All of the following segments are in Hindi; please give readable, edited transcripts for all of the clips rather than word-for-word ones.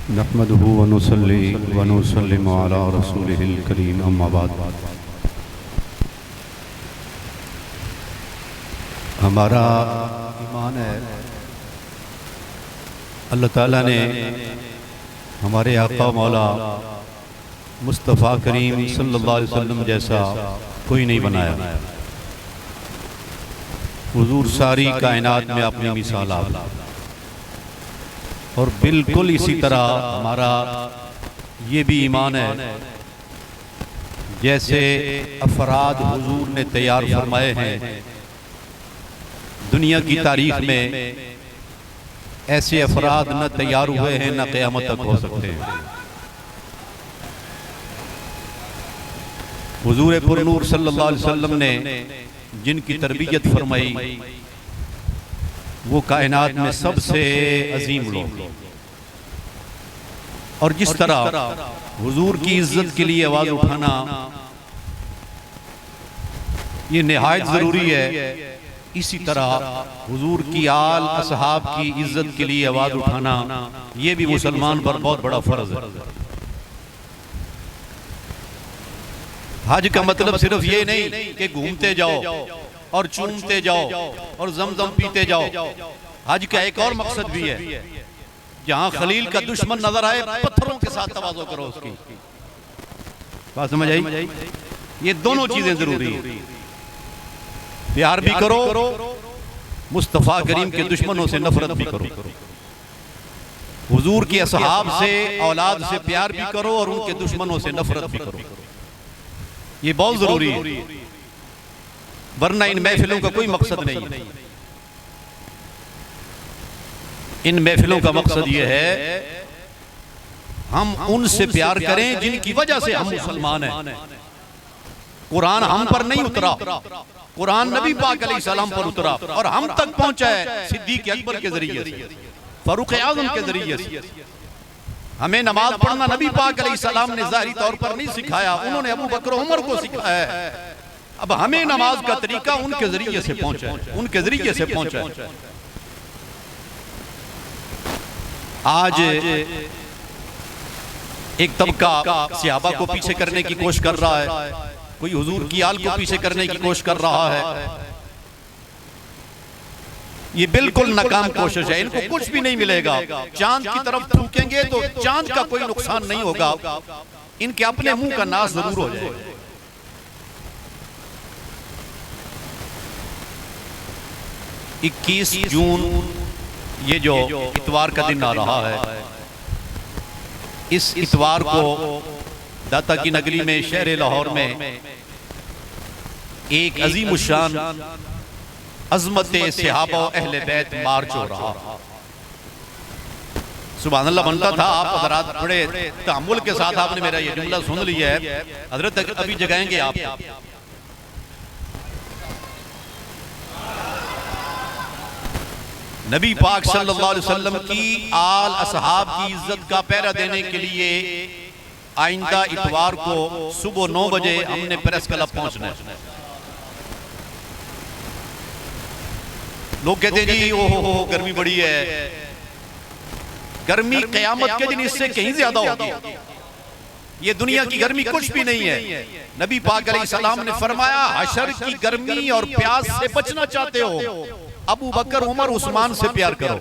नहमदुहु व नुसल्ली व नुसल्लिमु अला रसूलिहिल करीम अम्मा बाद। हमारा ईमान है अल्लाह ताला ने हमारे आका मौला मुस्तफ़ा करीम सल्लल्लाहु अलैहि वसल्लम जैसा कोई नहीं बनाया। हुजूर सारी कायनात में अपनी मिसाल आ, और बिल्कुल इसी तरह हमारा ये भी ईमान है जैसे अफराद हुजूर ने तैयार फरमाए हैं, दुनिया की तारीख में ऐसे अफराद न तैयार हुए हैं न क़यामत तक हो सकते हैं। हुजूर पुरनूर सल्लल्लाहु अलैहि वसल्लम ने जिनकी तरबियत फरमाई वो कायनात में सबसे अजीम लोग, और जिस तरह हुजूर की इज्जत के लिए आवाज उठाना ये निहायत जरूरी है, इसी तरह हुजूर की आल असहाब की इज्जत के लिए आवाज उठाना ये भी मुसलमान पर बहुत बड़ा फर्ज है। हज का मतलब सिर्फ ये नहीं कि घूमते जाओ और चूमते जाओ और जमजम पीते जाओ। हज का एक और मकसद भी है, जहां खलील का दुश्मन नजर आए पत्थरों के साथ तवाज़ो करो उसकी। बात समझ आई? ये दोनों चीजें जरूरी है। प्यार भी करो, मुस्तफा करीम के दुश्मनों से नफरत भी करो। हुजूर के असहाब से औलाद से प्यार भी करो और उनके दुश्मनों से नफरत भी करो। ये बहुत जरूरी है, वरना इन महफिलों का कोई मकसद नहीं है। इन महफिलों का मकसद ये है हम उनसे प्यार करें जिनकी वजह से हम मुसलमान हैं। कुरान हम पर नहीं उतरा, कुरान नबी पाक अलैहिस्सलाम पर उतरा और हम तक पहुंचा है सिद्दीक अकबर के जरिए से, फारूक आज़म के जरिए से। हमें नमाज पढ़ना नबी पाक अलैहिस्सलाम ने ज़ाहिरी तौर पर नहीं सिखाया, उन्होंने अबू बकर उमर को सिखाया है। अब हमें नमाज का तरीका उनके जरिए से पहुंचा है, उनके जरिए से पहुंचा है। आज एक तबका सहाबा को पीछे करने की कोशिश कर रहा है, कोई हुजूर की आल को पीछे करने की कोशिश कर रहा है। ये बिल्कुल नाकाम कोशिश है, इनको कुछ भी नहीं मिलेगा। चांद की तरफ थूकेंगे तो चांद का कोई नुकसान नहीं होगा, इनके अपने मुंह का नाश जरूर हो जाएगा। 21 जून ये जो इतवार का दिन आ रहा है, इस इतवार को दाता की नगरी में शहर लाहौर में एक अजीम शान अजमत सहाबा अहले बैत मार्च हो रहा। सुभान अल्लाह बनता था। आप हजरात बड़े तअम्मुल के साथ आपने मेरा ये जुमला सुन लिया है, हजरत अभी जगाएंगे आप। नबी पाक सल्लल्लाहु अलैहि वसल्लम की आल असहाब की इज्जत का पहरा देने के लिए आइंदा इतवार को सुबह 9 बजे हमने प्रेस क्लब पहुंचना है। लोग कहते हैं जी ओहो गर्मी बड़ी है। गर्मी क़यामत के दिन इससे कहीं ज्यादा होगी। ये दुनिया की गर्मी कुछ भी नहीं है। नबी पाक अलैहिस्सलाम ने फरमाया हशर की गर्मी और प्यास से बचना चाहते हो, अबू बकर उमर उस्मान से प्यार करो।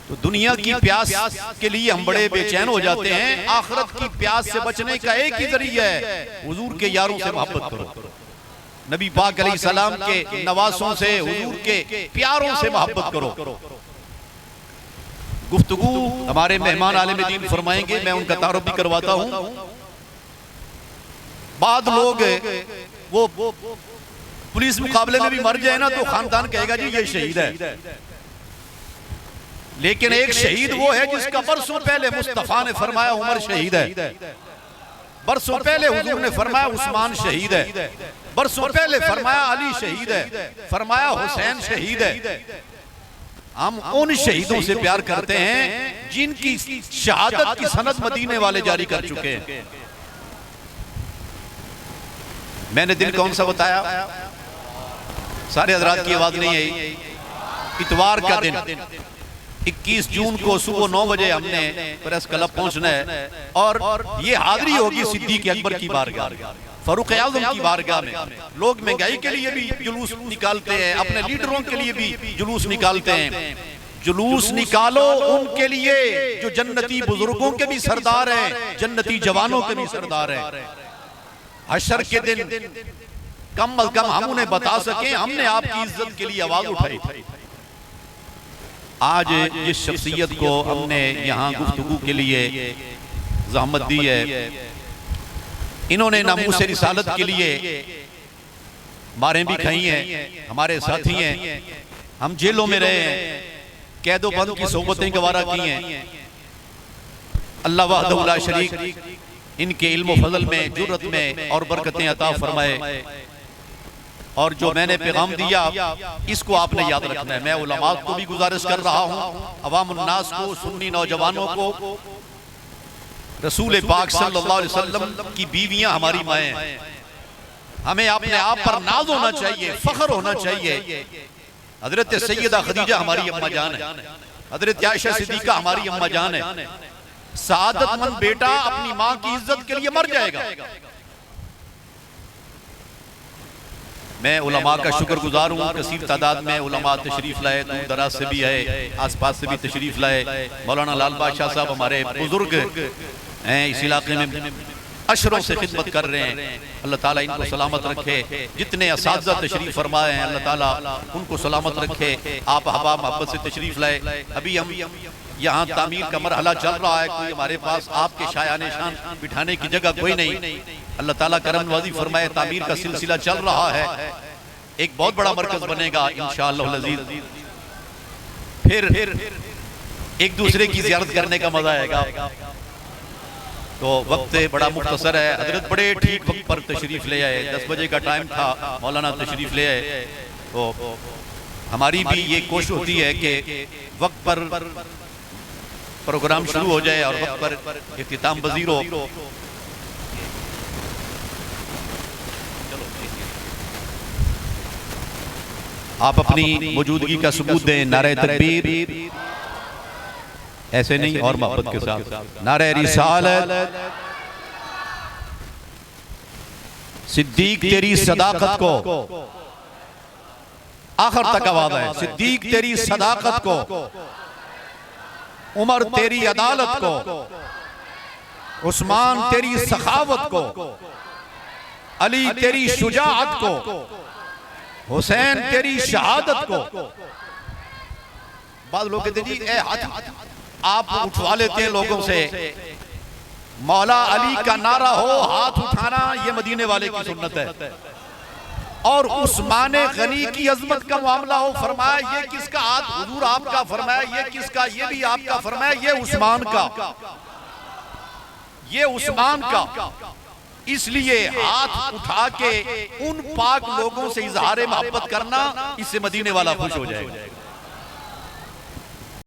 तो दुनिया की प्यास के लिए हम बड़े बेचैन हो जाते हैं, आखिरत की प्यास से बचने का एक ही जरिया है, हुजूर के यारों से मोहब्बत करो, नबी पाक अलैहिस्सलाम के नवासों से, हुजूर के प्यारों से मोहब्बत करो। गुफ्तगू हमारे मेहमान आलिम दीन फरमाएंगे, मैं उनका तारुफ भी करवाता हूं। बाद लोग वो पुलिस मुकाबले में भी मर जाए ना तो खानदान कहेगा जी ये शहीद है, लेकिन एक शहीद वो है जिसका बरसों पहले मुस्तफा ने फरमाया उमर शहीद है, बरसों पहले हुजूर ने फरमाया उस्मान शहीद है, बरसों पहले फरमाया अली शहीद है, फरमाया हुसैन शहीद है। हम उन शहीदों से प्यार करते हैं जिनकी शहादत की सनद मदीने वाले जारी कर चुके हैं। मैंने दिन कौन सा बताया? सारे हजरात की आवाज नहीं आई। इतवार का दिन 21 जून को सुबह 9 बजे हमने प्रेस क्लब पहुंचना है और ये हाजिरी होगी सिद्दीक अकबर की बारगाह, फारूक आज़म की बारगाह में। लोग महंगाई के लिए भी जुलूस निकालते हैं, अपने लीडरों के लिए भी जुलूस निकालते हैं। जुलूस निकालो उनके लिए जो जन्नती बुजुर्गों के भी सरदार हैं, जन्नती जवानों के भी सरदार हैं। हशर के दिन कम अज कम हम उन्हें बता सकें हमने आपकी इज्जत के लिए आवाज उठाई थी। आज जिस शख्सियत को हमने यहाँ गुफ्तगू के लिए ज़हमत दी है, इन्होंने नामूस रिसालत के लिए मारें भी खाई हैं, हमारे साथी हैं, हम जेलों में रहे हैं, कैदो बंद की सोबतें गवारा की हैं। अल्लाह वहदहु ला शरीक इनके इल्म फजल में, जुर्रत में और बरकतें अता फरमाए। और जो मैंने पैगाम दिया इसको आपने याद रखना है। मैं उलमा को भी गुजारिश कर रहा हूँ, अवामुन्नास को, सुन्नी नौजवानों को, रसूल पाक सल्लल्लाहु अलैहि वसल्लम की बीवियां हमारी माएँ हैं, हमें अपने आप पर नाज होना चाहिए, फख्र होना चाहिए। हजरत सैयदा खदीजा हमारी अम्मा जान है, हजरत आयशा सिद्दीका हमारी अम्मा जान है। सआदतमंद बेटा अपनी माँ की इज्जत के लिए मर जाएगा। मैं उलमा का शुक्रगुजार हूँ, कसीर तादाद में उलमा तशरीफ लाए, दूर दराज से भी आए, आस पास से भी तशरीफ लाए। मौलाना लाल बादशाह साहब हमारे बुजुर्ग हैं, इस इलाके में अशरों से खिदमत कर रहे हैं। अल्लाह ताला इनको सलामत रखे। जितने असातिज़ा तशरीफ फरमाए हैं अल्लाह ताला उनको सलामत रखे। आप हवा मोहब्बत से तशरीफ लाए। अभी हम यहाँ तामीर का मरहला चल रहा है, कोई हमारे पास आपके शायान शान बिठाने की जगह कोई नहीं। अल्लाह ताला करम नवाज़ी फरमाए, तामीर का सिलसिला चल रहा है, एक बहुत बड़ा मरकज बनेगा इंशाअल्लाह अज़ीज़। फिर एक दूसरे की ज़ियारत करने का मजा आएगा। तो वक्त बड़ा मुख्तसर है, हजरत बड़े ठीक वक्त पर तशरीफ ले आए। 10 बजे का टाइम था, मौलाना तशरीफ ले आए। तो हमारी भी ये कोशिश होती है कि वक्त पर प्रोग्राम शुरू हो जाए और वक्त पर इख्तिताम पज़ीर हो। आप अपनी मौजूदगी का सबूत दें। नारे तकबीर, ऐसे नहीं और मोहब्बत के साथ। नारे रिसालत। सिद्दीक तेरी सदाकत को, आखिर तक आवाज है, सिद्दीक तेरी सदाकत को, उमर तेरी अदालत को, उस्मान तेरी सखावत को, अली तेरी शुजाअत को, हुसैन तेरी शहादत को। बाद लोग कहते जी ए हाथ आप उठवा लेते हैं लोगों से, मौला अली का नारा हो हाथ उठाना, ये मदीने वाले की सुन्नत है। और उस्मान गनी की अजमत का मामला हो, फरमाया ये किसका हाथ, हुजूर आपका, फरमाया ये किसका, ये भी आपका, फरमाया ये उस्मान का, ये उस्मान का। इसलिए हाथ उठा के उन पाक लोगों से इजहार मोहब्बत करना, इससे मदीने वाला खुश हो जाएगा।